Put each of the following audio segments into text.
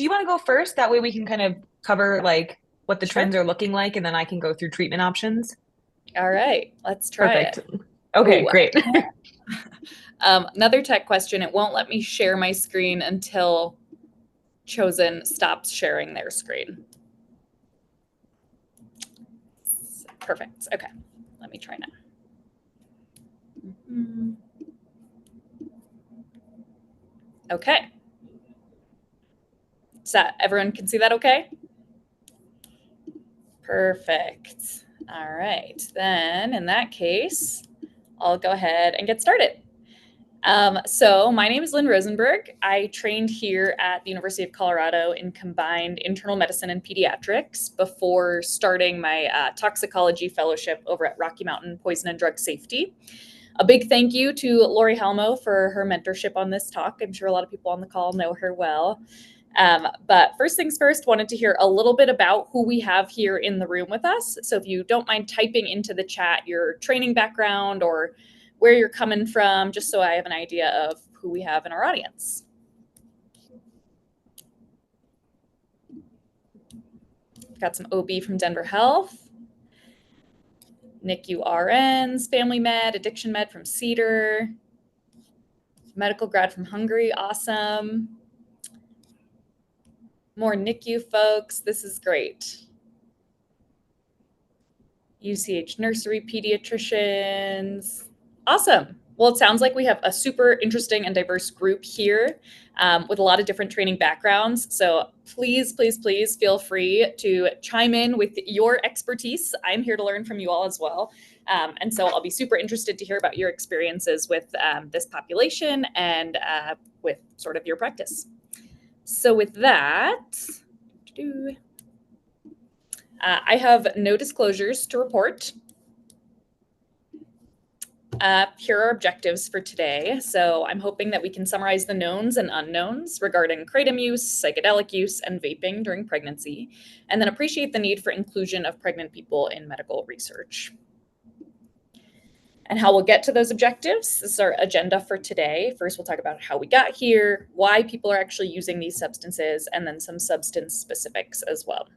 do you want to go first? That way we can kind of cover like what the Sure. trends are looking like, and then I can go through treatment options. All right, let's try Perfect. it. Okay, Oh, great. another tech question. It won't let me share my screen until Chosen stops sharing their screen. Perfect. Okay, let me try now. Okay. So everyone can see that okay? Perfect. All right, then in that case, I'll go ahead and get started. So my name is Lynne Rosenburg. I trained here at the University of Colorado in combined internal medicine and pediatrics before starting my toxicology fellowship over at Rocky Mountain Poison and Drug Safety. A big thank you to Lori Halmo for her mentorship on this talk. I'm sure a lot of people on the call know her well. But first things first, wanted to hear a little bit about who we have here in the room with us. So if you don't mind typing into the chat your training background or where you're coming from, just so I have an idea of who we have in our audience. Got some OB from Denver Health, NICU RNs, family med, addiction med from Cedar, medical grad from Hungary, awesome. More NICU folks, this is great. UCH nursery pediatricians, awesome. Well, it sounds like we have a super interesting and diverse group here with a lot of different training backgrounds. So please, please, please feel free to chime in with your expertise. I'm here to learn from you all as well. And so I'll be super interested to hear about your experiences with this population and with sort of your practice. So with that, I have no disclosures to report. Here are objectives for today. So I'm hoping that we can summarize the knowns and unknowns regarding kratom use, psychedelic use, and vaping during pregnancy, and then appreciate the need for inclusion of pregnant people in medical research. And how we'll get to those objectives. This is our agenda for today. First, we'll talk about how we got here, why people are actually using these substances, and then some substance specifics as well.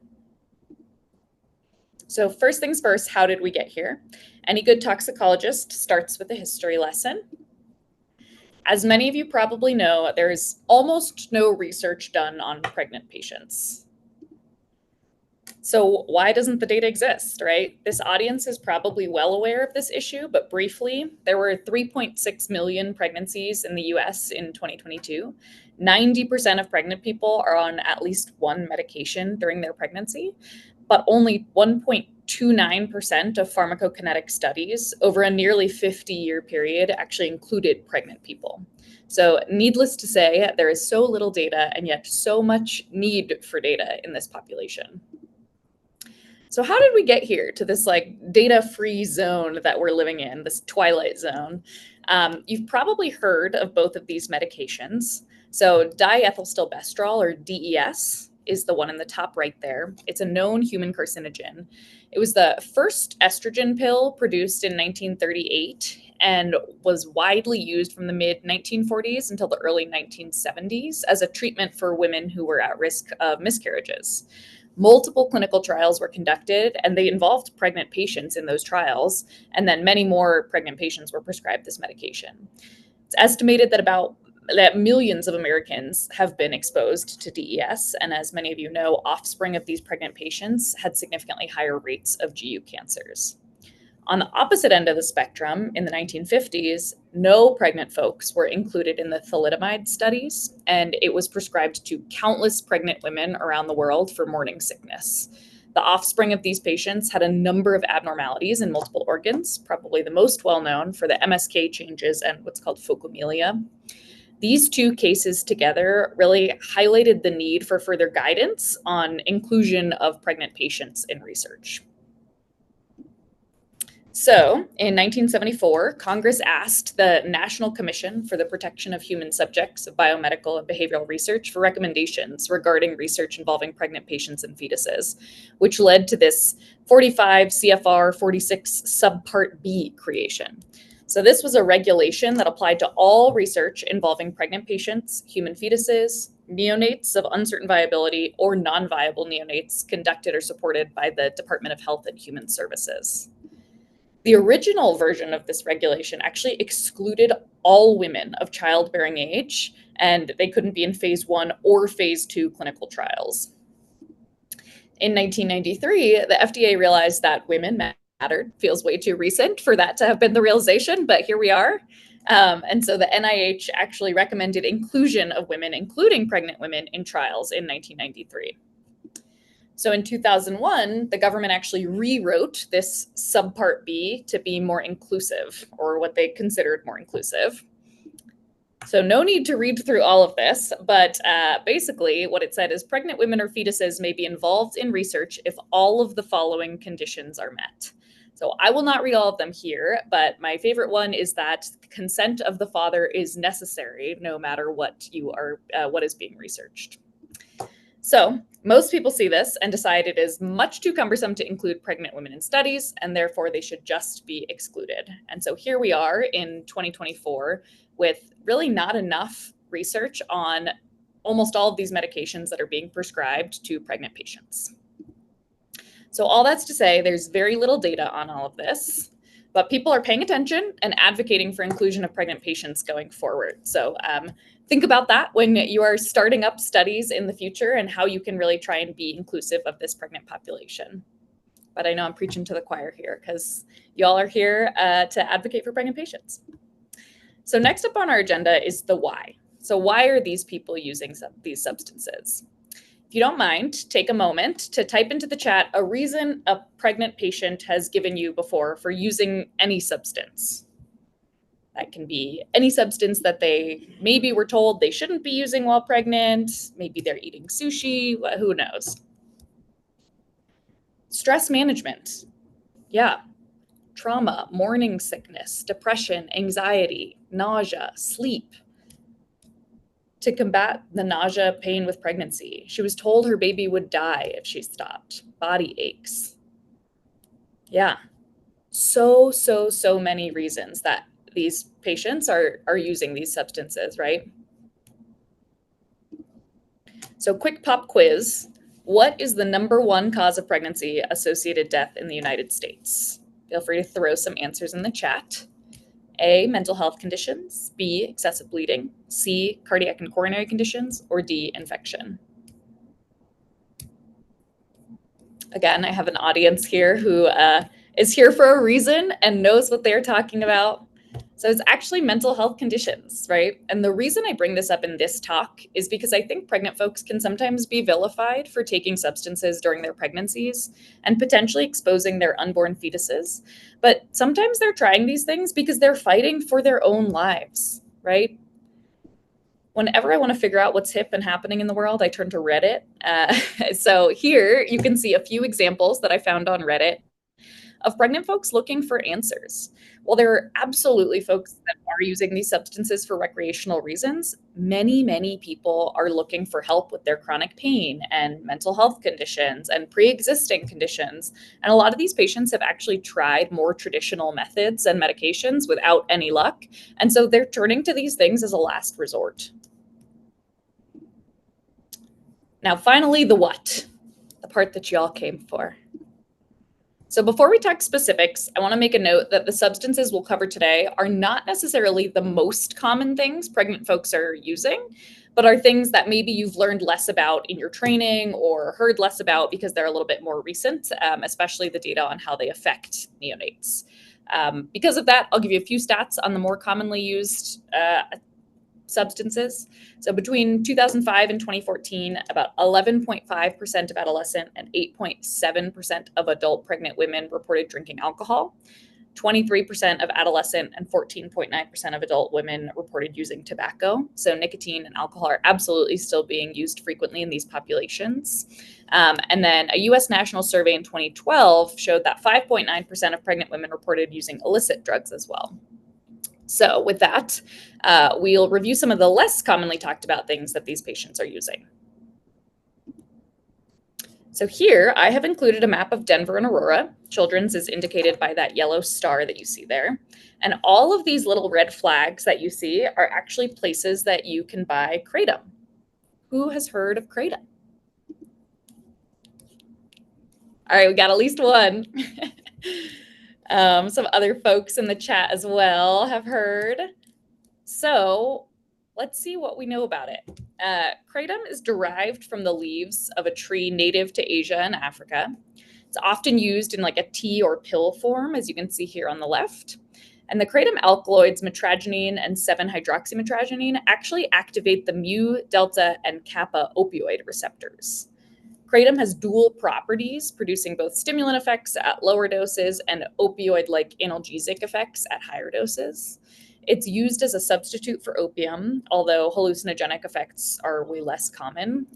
So first things first, how did we get here? Any good toxicologist starts with a history lesson. As many of you probably know, there's almost no research done on pregnant patients. So why doesn't the data exist, right? This audience is probably well aware of this issue, but briefly, there were 3.6 million pregnancies in the US in 2022. 90% of pregnant people are on at least one medication during their pregnancy, but only 1.29% of pharmacokinetic studies over a nearly 50-year period actually included pregnant people. So needless to say, there is so little data and yet so much need for data in this population. So how did we get here to this like data-free zone that we're living in, this twilight zone? You've probably heard of both of these medications. So diethylstilbestrol, or DES, is the one in the top right there. It's a known human carcinogen. It was the first estrogen pill produced in 1938 and was widely used from the mid-1940s until the early 1970s as a treatment for women who were at risk of miscarriages. Multiple clinical trials were conducted, and they involved pregnant patients in those trials, and then many more pregnant patients were prescribed this medication. It's estimated that millions of Americans have been exposed to DES, and as many of you know, offspring of these pregnant patients had significantly higher rates of GU cancers. On the opposite end of the spectrum, in the 1950s, no pregnant folks were included in the thalidomide studies, and it was prescribed to countless pregnant women around the world for morning sickness. The offspring of these patients had a number of abnormalities in multiple organs, probably the most well-known for the MSK changes and what's called phocomelia. These two cases together really highlighted the need for further guidance on inclusion of pregnant patients in research. So, in 1974, Congress asked the National Commission for the Protection of Human Subjects of Biomedical and Behavioral Research for recommendations regarding research involving pregnant patients and fetuses, which led to this 45 CFR 46 subpart B creation. So this was a regulation that applied to all research involving pregnant patients, human fetuses, neonates of uncertain viability or non-viable neonates conducted or supported by the Department of Health and Human Services. The original version of this regulation actually excluded all women of childbearing age, and they couldn't be in phase 1 or phase 2 clinical trials. In 1993, the FDA realized that women mattered. Feels way too recent for that to have been the realization, but here we are. And so the NIH actually recommended inclusion of women, including pregnant women, in trials in 1993. So in 2001, the government actually rewrote this subpart B to be more inclusive, or what they considered more inclusive. So no need to read through all of this, but basically what it said is pregnant women or fetuses may be involved in research if all of the following conditions are met. So I will not read all of them here, but my favorite one is that consent of the father is necessary no matter what what is being researched. So most people see this and decide it is much too cumbersome to include pregnant women in studies, and therefore they should just be excluded. And so here we are in 2024 with really not enough research on almost all of these medications that are being prescribed to pregnant patients. So all that's to say, there's very little data on all of this, but people are paying attention and advocating for inclusion of pregnant patients going forward. So think about that when you are starting up studies in the future and how you can really try and be inclusive of this pregnant population. But I know I'm preaching to the choir here because y'all are here to advocate for pregnant patients. So next up on our agenda is the why. So why are these people using these substances? If you don't mind, take a moment to type into the chat a reason a pregnant patient has given you before for using any substance. That can be any substance that they maybe were told they shouldn't be using while pregnant. Maybe they're eating sushi, who knows? Stress management. Yeah. Trauma, morning sickness, depression, anxiety, nausea, sleep. To combat the nausea, pain with pregnancy. She was told her baby would die if she stopped. Body aches. Yeah. So many reasons that these patients are using these substances, right? So quick pop quiz. What is the #1 cause of pregnancy associated death in the United States? Feel free to throw some answers in the chat. A, mental health conditions, B, excessive bleeding, C, cardiac and coronary conditions, or D, infection. Again, I have an audience here who is here for a reason and knows what they're talking about. So it's actually mental health conditions, right? And the reason I bring this up in this talk is because I think pregnant folks can sometimes be vilified for taking substances during their pregnancies and potentially exposing their unborn fetuses. But sometimes they're trying these things because they're fighting for their own lives, right? Whenever I want to figure out what's hip and happening in the world, I turn to Reddit. So here you can see a few examples that I found on Reddit of pregnant folks looking for answers. While there are absolutely folks that are using these substances for recreational reasons, many people are looking for help with their chronic pain and mental health conditions and pre-existing conditions. And a lot of these patients have actually tried more traditional methods and medications without any luck. And so they're turning to these things as a last resort. Now, finally, the what, the part that y'all came for. So before we talk specifics, I want to make a note that the substances we'll cover today are not necessarily the most common things pregnant folks are using, but are things that maybe you've learned less about in your training or heard less about because they're a little bit more recent, especially the data on how they affect neonates. Because of that, I'll give you a few stats on the more commonly used substances. So between 2005 and 2014, about 11.5% of adolescent and 8.7% of adult pregnant women reported drinking alcohol. 23% of adolescent and 14.9% of adult women reported using tobacco. So nicotine and alcohol are absolutely still being used frequently in these populations. And then a US national survey in 2012 showed that 5.9% of pregnant women reported using illicit drugs as well. So with that, we'll review some of the less commonly talked about things that these patients are using. So here I have included a map of Denver and Aurora. Children's is indicated by that yellow star that you see there. And all of these little red flags that you see are actually places that you can buy kratom. Who has heard of kratom? All right, we got at least one. Some other folks in the chat as well have heard. So let's see what we know about it. Kratom is derived from the leaves of a tree native to Asia and Africa. It's often used in like a tea or pill form, as you can see here on the left. And the kratom alkaloids, mitragynine and 7-hydroxymitragynine, actually activate the mu, delta, and kappa opioid receptors. Kratom has dual properties, producing both stimulant effects at lower doses and opioid-like analgesic effects at higher doses. It's used as a substitute for opium, although hallucinogenic effects are way less common.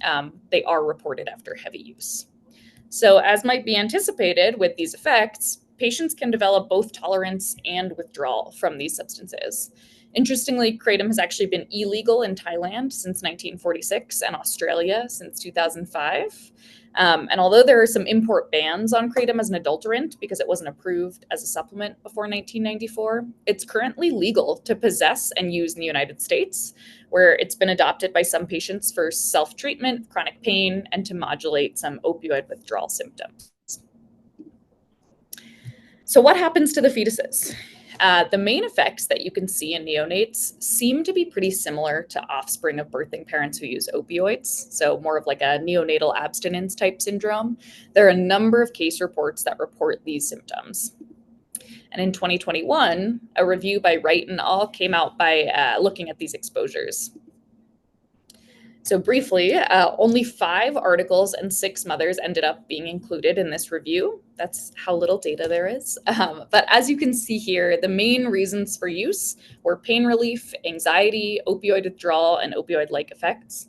They are reported after heavy use. So, as might be anticipated with these effects, patients can develop both tolerance and withdrawal from these substances. Interestingly, kratom has actually been illegal in Thailand since 1946 and Australia since 2005. And although there are some import bans on kratom as an adulterant because it wasn't approved as a supplement before 1994, it's currently legal to possess and use in the United States, where it's been adopted by some patients for self-treatment, chronic pain, and to modulate some opioid withdrawal symptoms. So what happens to the fetuses? The main effects that you can see in neonates seem to be pretty similar to offspring of birthing parents who use opioids, so more of like a neonatal abstinence type syndrome. There are a number of case reports that report these symptoms. And in 2021, a review by Wright et al. Came out by looking at these exposures. So briefly, only 5 articles and 6 mothers ended up being included in this review. That's how little data there is. But as you can see here, the main reasons for use were pain relief, anxiety, opioid withdrawal, and opioid-like effects.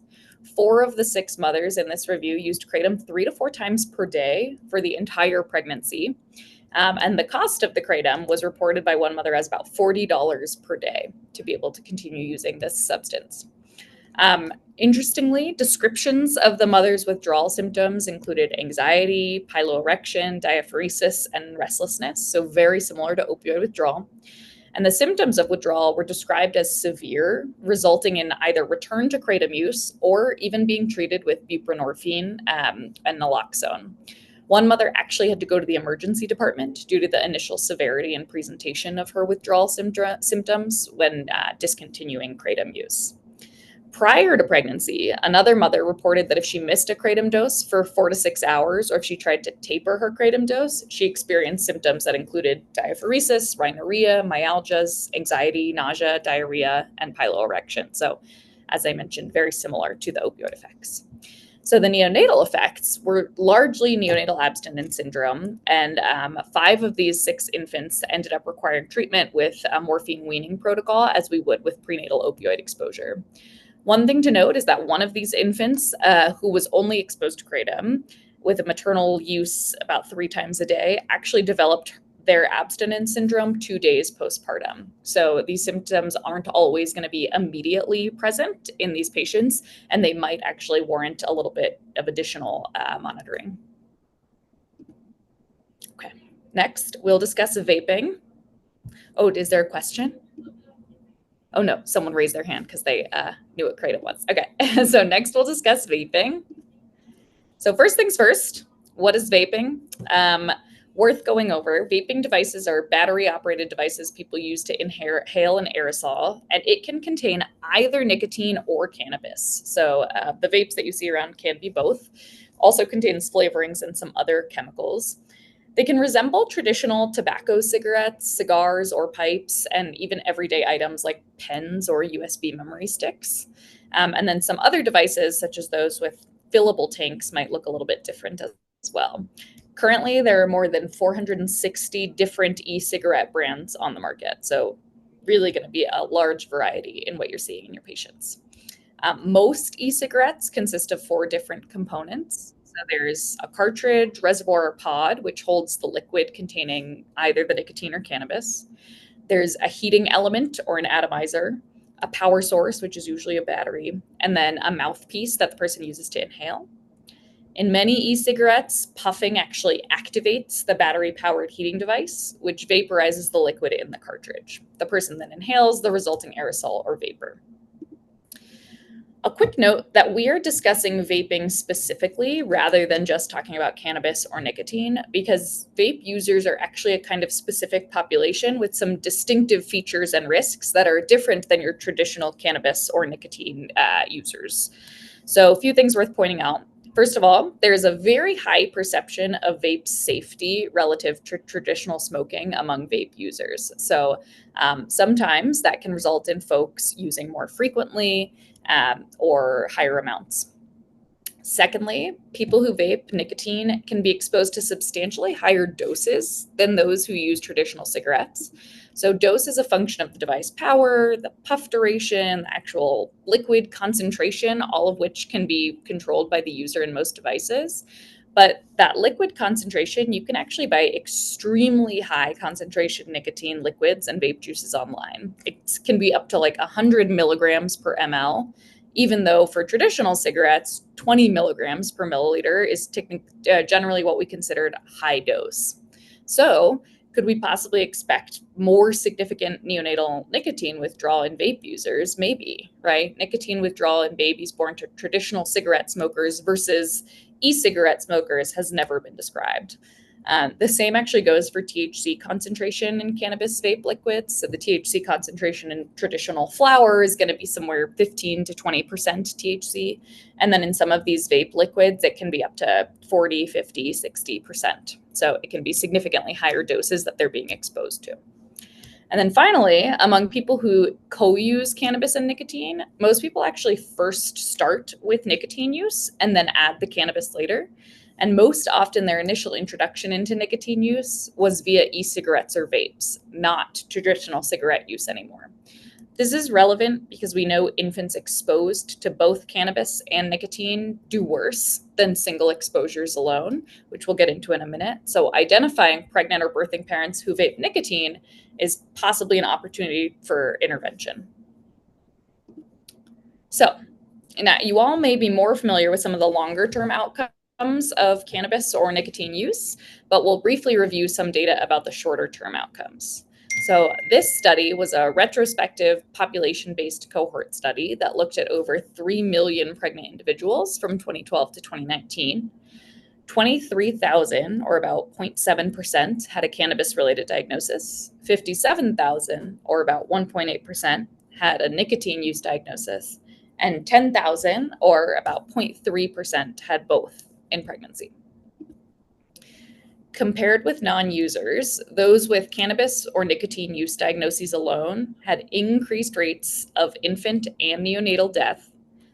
4 of the 6 mothers in this review used kratom 3 to 4 times per day for the entire pregnancy. And the cost of the kratom was reported by one mother as about $40 per day to be able to continue using this substance. Interestingly, descriptions of the mother's withdrawal symptoms included anxiety, piloerection, diaphoresis, and restlessness, so very similar to opioid withdrawal. And the symptoms of withdrawal were described as severe, resulting in either return to kratom use or even being treated with buprenorphine and naloxone. One mother actually had to go to the emergency department due to the initial severity and presentation of her withdrawal symptoms when discontinuing kratom use. Prior to pregnancy, another mother reported that if she missed a kratom dose for 4 to 6 hours, or if she tried to taper her kratom dose, she experienced symptoms that included diaphoresis, rhinorrhea, myalgias, anxiety, nausea, diarrhea, and piloerection. So, as I mentioned, very similar to the opioid effects. So the neonatal effects were largely neonatal abstinence syndrome, and 5 of these 6 infants ended up requiring treatment with a morphine weaning protocol, as we would with prenatal opioid exposure. One thing to note is that one of these infants who was only exposed to kratom with a maternal use about 3 times a day actually developed their abstinence syndrome 2 days postpartum. So these symptoms aren't always going to be immediately present in these patients, and they might actually warrant a little bit of additional monitoring. Okay, next we'll discuss vaping. Oh, is there a question? Oh no, someone raised their hand because they knew what kratom was. Okay, so next we'll discuss vaping. So first things first, what is vaping? Worth going over, vaping devices are battery-operated devices people use to inhale an aerosol, and it can contain either nicotine or cannabis. So the vapes that you see around can be both. Also contains flavorings and some other chemicals. They can resemble traditional tobacco cigarettes, cigars, or pipes, and even everyday items like pens or USB memory sticks. And then some other devices, such as those with fillable tanks, might look a little bit different as well. Currently, there are more than 460 different e-cigarette brands on the market. So really going to be a large variety in what you're seeing in your patients. Most e-cigarettes consist of 4 different components. So there's a cartridge, reservoir, or pod, which holds the liquid containing either the nicotine or cannabis. There's a heating element or an atomizer, a power source, which is usually a battery, and then a mouthpiece that the person uses to inhale. In many e-cigarettes, puffing actually activates the battery-powered heating device, which vaporizes the liquid in the cartridge. The person then inhales the resulting aerosol or vapor. A quick note that we are discussing vaping specifically rather than just talking about cannabis or nicotine, because vape users are actually a kind of specific population with some distinctive features and risks that are different than your traditional cannabis or nicotine users. So, a few things worth pointing out. First of all, there's a very high perception of vape safety relative to traditional smoking among vape users. So, sometimes that can result in folks using more frequently or higher amounts. Secondly, people who vape nicotine can be exposed to substantially higher doses than those who use traditional cigarettes. So, dose is a function of the device power, the puff duration, the actual liquid concentration, all of which can be controlled by the user in most devices. But that liquid concentration, you can actually buy extremely high concentration nicotine liquids and vape juices online. It can be up to like 100 milligrams per ml, even though for traditional cigarettes, 20 milligrams per milliliter is generally what we considered high dose. So, could we possibly expect more significant neonatal nicotine withdrawal in vape users? Maybe, right? Nicotine withdrawal in babies born to traditional cigarette smokers versus e-cigarette smokers has never been described. The same actually goes for THC concentration in cannabis vape liquids. So the THC concentration in traditional flower is going to be somewhere 15 to 20% THC. And then in some of these vape liquids, it can be up to 40, 50, 60%. So it can be significantly higher doses that they're being exposed to. And then finally, among people who co-use cannabis and nicotine, most people actually first start with nicotine use and then add the cannabis later. And most often their initial introduction into nicotine use was via e-cigarettes or vapes, not traditional cigarette use anymore. This is relevant because we know infants exposed to both cannabis and nicotine do worse than single exposures alone, which we'll get into in a minute. So identifying pregnant or birthing parents who vape nicotine is possibly an opportunity for intervention. So now you all may be more familiar with some of the longer term outcomes of cannabis or nicotine use, but we'll briefly review some data about the shorter term outcomes. So this study was a retrospective population-based cohort study that looked at over 3 million pregnant individuals from 2012 to 2019. 23,000, or about 0.7%, had a cannabis-related diagnosis. 57,000, or about 1.8%, had a nicotine use diagnosis. And 10,000, or about 0.3%, had both in pregnancy. Compared with non-users, those with cannabis or nicotine use diagnoses alone had increased rates of infant and neonatal death,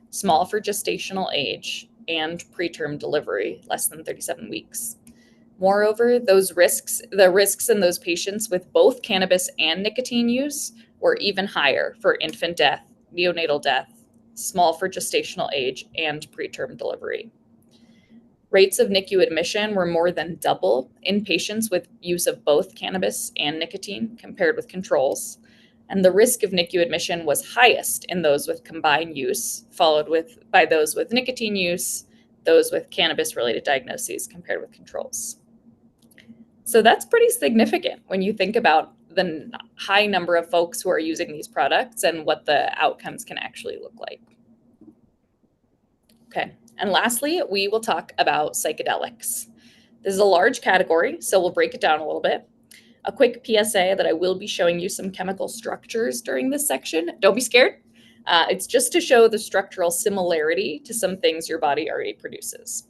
small for gestational age, and preterm delivery, less than 37 weeks. Moreover, the risks in those patients with both cannabis and nicotine use were even higher for infant death, neonatal death, small for gestational age, and preterm delivery. Rates of NICU admission were more than double in patients with use of both cannabis and nicotine compared with controls. And the risk of NICU admission was highest in those with combined use, followed by those with nicotine use, those with cannabis-related diagnoses compared with controls. So that's pretty significant when you think about the high number of folks who are using these products and what the outcomes can actually look like. Okay. And lastly, we will talk about psychedelics. This is a large category, so we'll break it down a little bit. A quick PSA that I will be showing you some chemical structures during this section. Don't be scared. It's just to show the structural similarity to some things your body already produces.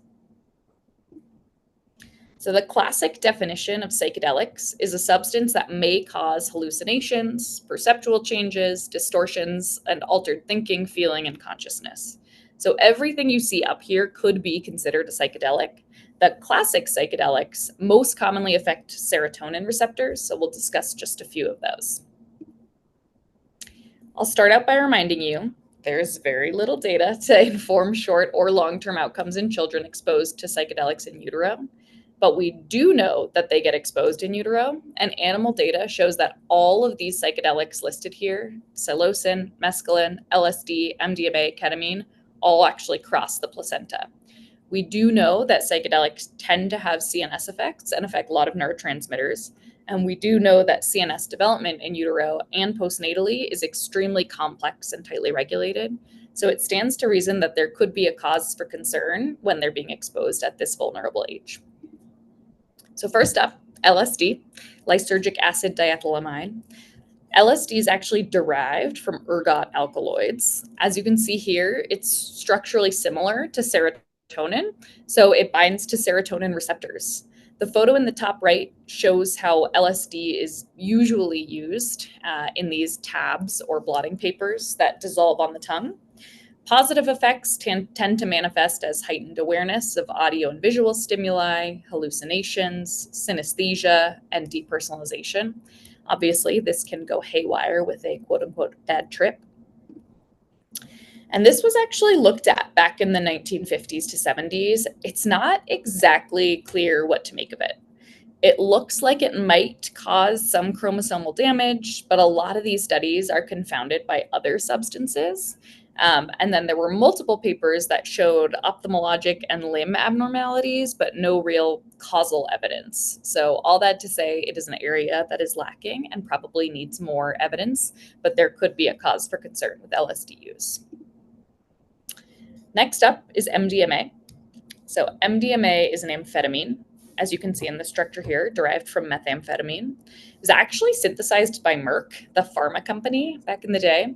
So the classic definition of psychedelics is a substance that may cause hallucinations, perceptual changes, distortions, and altered thinking, feeling, and consciousness. So everything you see up here could be considered a psychedelic. The classic psychedelics most commonly affect serotonin receptors, so we'll discuss just a few of those. I'll start out by reminding you there's very little data to inform short or long-term outcomes in children exposed to psychedelics in utero, but we do know that they get exposed in utero, and animal data shows that all of these psychedelics listed here, psilocin, mescaline, LSD, MDMA, ketamine, all actually cross the placenta. We do know that psychedelics tend to have CNS effects and affect a lot of neurotransmitters. And we do know that CNS development in utero and postnatally is extremely complex and tightly regulated. So it stands to reason that there could be a cause for concern when they're being exposed at this vulnerable age. So first up, LSD, lysergic acid diethylamide. LSD is actually derived from ergot alkaloids. As you can see here, it's structurally similar to serotonin, so it binds to serotonin receptors. The photo in the top right shows how LSD is usually used in these tabs or blotting papers that dissolve on the tongue. Positive effects tend to manifest as heightened awareness of audio and visual stimuli, hallucinations, synesthesia, and depersonalization. Obviously, this can go haywire with a quote unquote bad trip. And this was actually looked at back in the 1950s to 70s. It's not exactly clear what to make of it. It looks like it might cause some chromosomal damage, but a lot of these studies are confounded by other substances. And then there were multiple papers that showed ophthalmologic and limb abnormalities, but no real causal evidence. So all that to say, it is an area that is lacking and probably needs more evidence, but there could be a cause for concern with LSD use. Next up is MDMA. So MDMA is an amphetamine, as you can see in the structure here, derived from methamphetamine. It was actually synthesized by Merck, the pharma company, back in the day.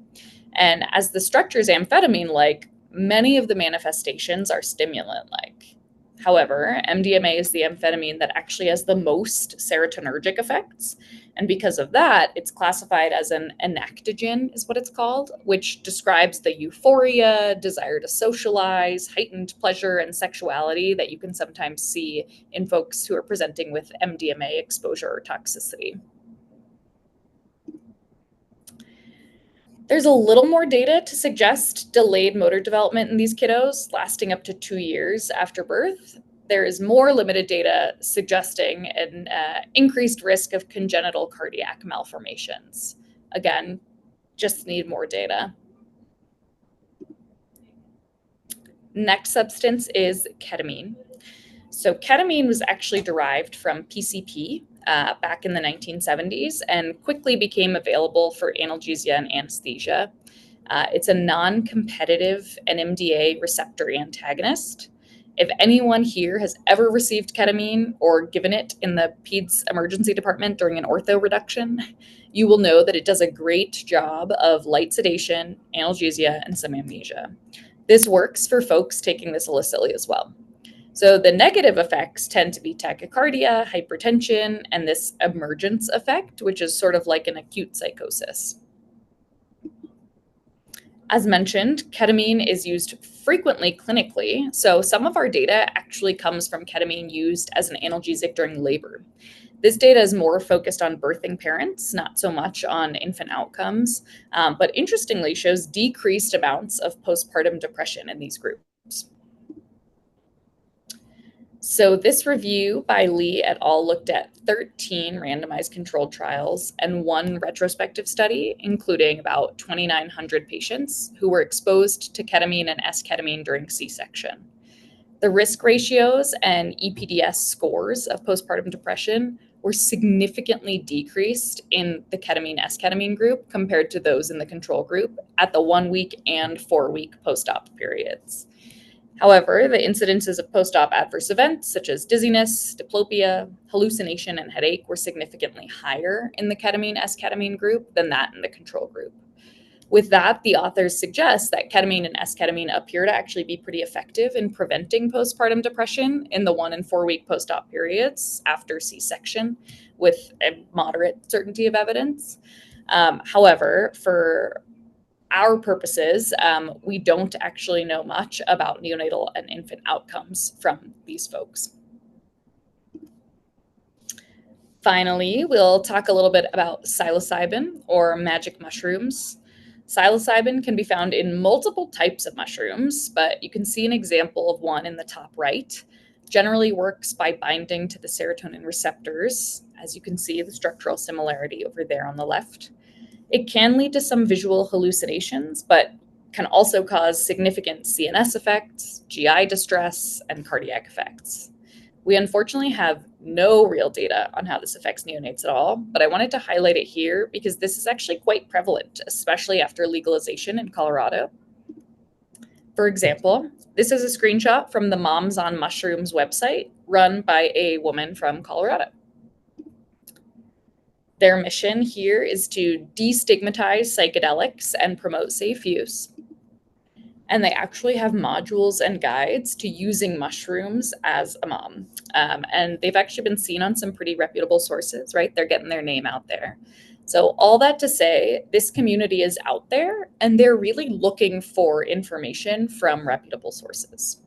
And as the structure is amphetamine-like, many of the manifestations are stimulant-like. However, MDMA is the amphetamine that actually has the most serotonergic effects. And because of that, it's classified as an enactogen, is what it's called, which describes the euphoria, desire to socialize, heightened pleasure, and sexuality that you can sometimes see in folks who are presenting with MDMA exposure or toxicity. There's a little more data to suggest delayed motor development in these kiddos, lasting up to 2 years after birth. There is more limited data suggesting an increased risk of congenital cardiac malformations. Again, just need more data. Next substance is ketamine. So ketamine was actually derived from PCP back in the 1970s and quickly became available for analgesia and anesthesia. It's a non-competitive NMDA receptor antagonist. If anyone here has ever received ketamine or given it in the peds emergency department during an ortho reduction, you will know that it does a great job of light sedation, analgesia, and some amnesia. This works for folks taking this illicitly as well. So the negative effects tend to be tachycardia, hypertension, and this emergence effect, which is sort of like an acute psychosis. As mentioned, ketamine is used frequently clinically. So some of our data actually comes from ketamine used as an analgesic during labor. This data is more focused on birthing parents, not so much on infant outcomes, but interestingly shows decreased amounts of postpartum depression in these groups. So this review by Lee et al. Looked at 13 randomized controlled trials and 1 retrospective study, including about 2,900 patients who were exposed to ketamine and S-ketamine during C-section. The risk ratios and EPDS scores of postpartum depression were significantly decreased in the ketamine S-ketamine group compared to those in the control group at the 1-week and 4-week post-op periods. However, the incidences of post-op adverse events such as dizziness, diplopia, hallucination, and headache were significantly higher in the ketamine S-ketamine group than that in the control group. With that, the authors suggest that ketamine and S-ketamine appear to actually be pretty effective in preventing postpartum depression in the 1 and 4-week post-op periods after C-section with a moderate certainty of evidence. However, for our purposes, we don't actually know much about neonatal and infant outcomes from these folks. Finally, we'll talk a little bit about psilocybin or magic mushrooms. Psilocybin can be found in multiple types of mushrooms, but you can see an example of one in the top right. Generally works by binding to the serotonin receptors. As you can see, the structural similarity over there on the left. It can lead to some visual hallucinations, but can also cause significant CNS effects, GI distress, and cardiac effects. We unfortunately have no real data on how this affects neonates at all, but I wanted to highlight it here because this is actually quite prevalent, especially after legalization in Colorado. For example, this is a screenshot from the Moms on Mushrooms website run by a woman from Colorado. Their mission here is to destigmatize psychedelics and promote safe use. And they actually have modules and guides to using mushrooms as a mom. And they've actually been seen on some pretty reputable sources, right? They're getting their name out there. So all that to say, this community is out there and they're really looking for information from reputable sources.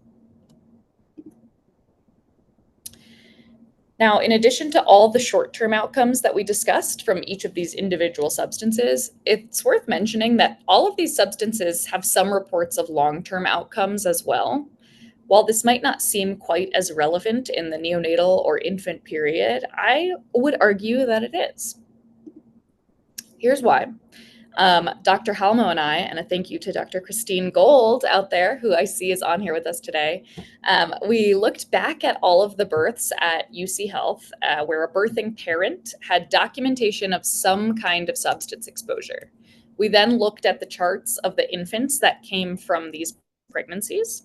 Now, in addition to all the short-term outcomes that we discussed from each of these individual substances, it's worth mentioning that all of these substances have some reports of long-term outcomes as well. While this might not seem quite as relevant in the neonatal or infant period, I would argue that it is. Here's why. Dr. Halmo and I, and a thank you to Dr. Christine Gold out there, who I see is on here with us today, we looked back at all of the births at UC Health where a birthing parent had documentation of some kind of substance exposure. We then looked at the charts of the infants that came from these pregnancies,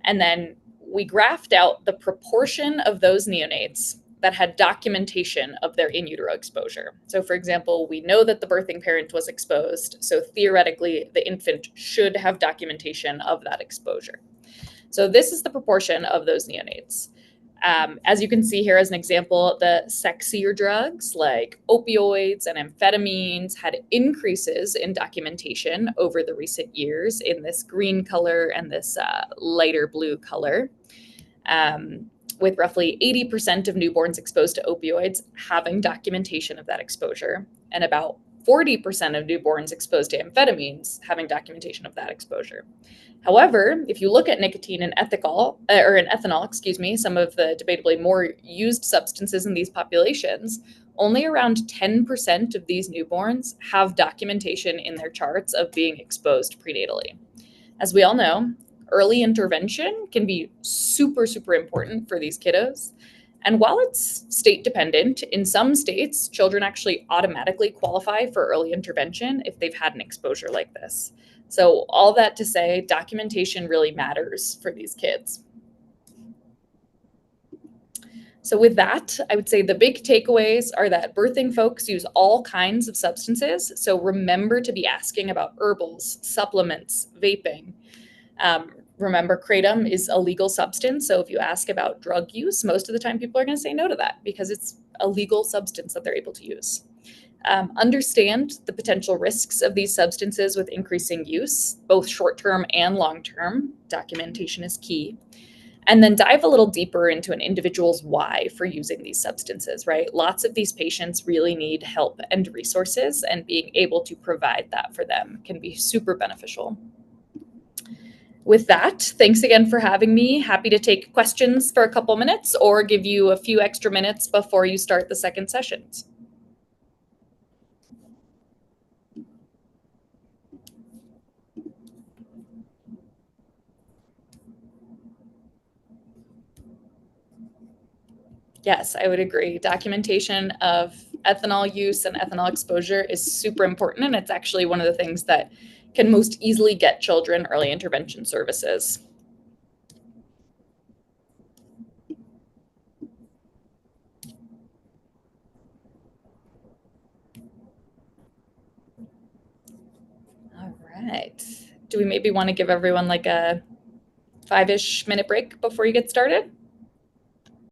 and then we graphed out the proportion of those neonates that had documentation of their in utero exposure. So, for example, we know that the birthing parent was exposed, so theoretically, the infant should have documentation of that exposure. So, this is the proportion of those neonates. As you can see here as an example, the sexier drugs like opioids and amphetamines had increases in documentation over the recent years in this green color and this lighter blue color. With roughly 80% of newborns exposed to opioids having documentation of that exposure, and about 40% of newborns exposed to amphetamines having documentation of that exposure. However, if you look at nicotine and ethanol, some of the debatably more used substances in these populations, only around 10% of these newborns have documentation in their charts of being exposed prenatally. As we all know, early intervention can be super, super important for these kiddos. And while it's state dependent, in some states, children actually automatically qualify for early intervention if they've had an exposure like this. So all that to say, documentation really matters for these kids. So with that, I would say the big takeaways are that birthing folks use all kinds of substances. So remember to be asking about herbals, supplements, vaping. Remember, kratom is a legal substance. So if you ask about drug use, most of the time people are going to say no to that because it's a legal substance that they're able to use. Understand the potential risks of these substances with increasing use, both short-term and long-term. Documentation is key. And then dive a little deeper into an individual's why for using these substances, right? Lots of these patients really need help and resources, and being able to provide that for them can be super beneficial. With that, thanks again for having me. Happy to take questions for a couple minutes or give you a few extra minutes before you start the second sessions. Yes, I would agree. Documentation of ethanol use and ethanol exposure is super important, and it's actually one of the things that can most easily get children early intervention services. All right. Do we maybe want to give everyone like a 5-ish minute break before you get started?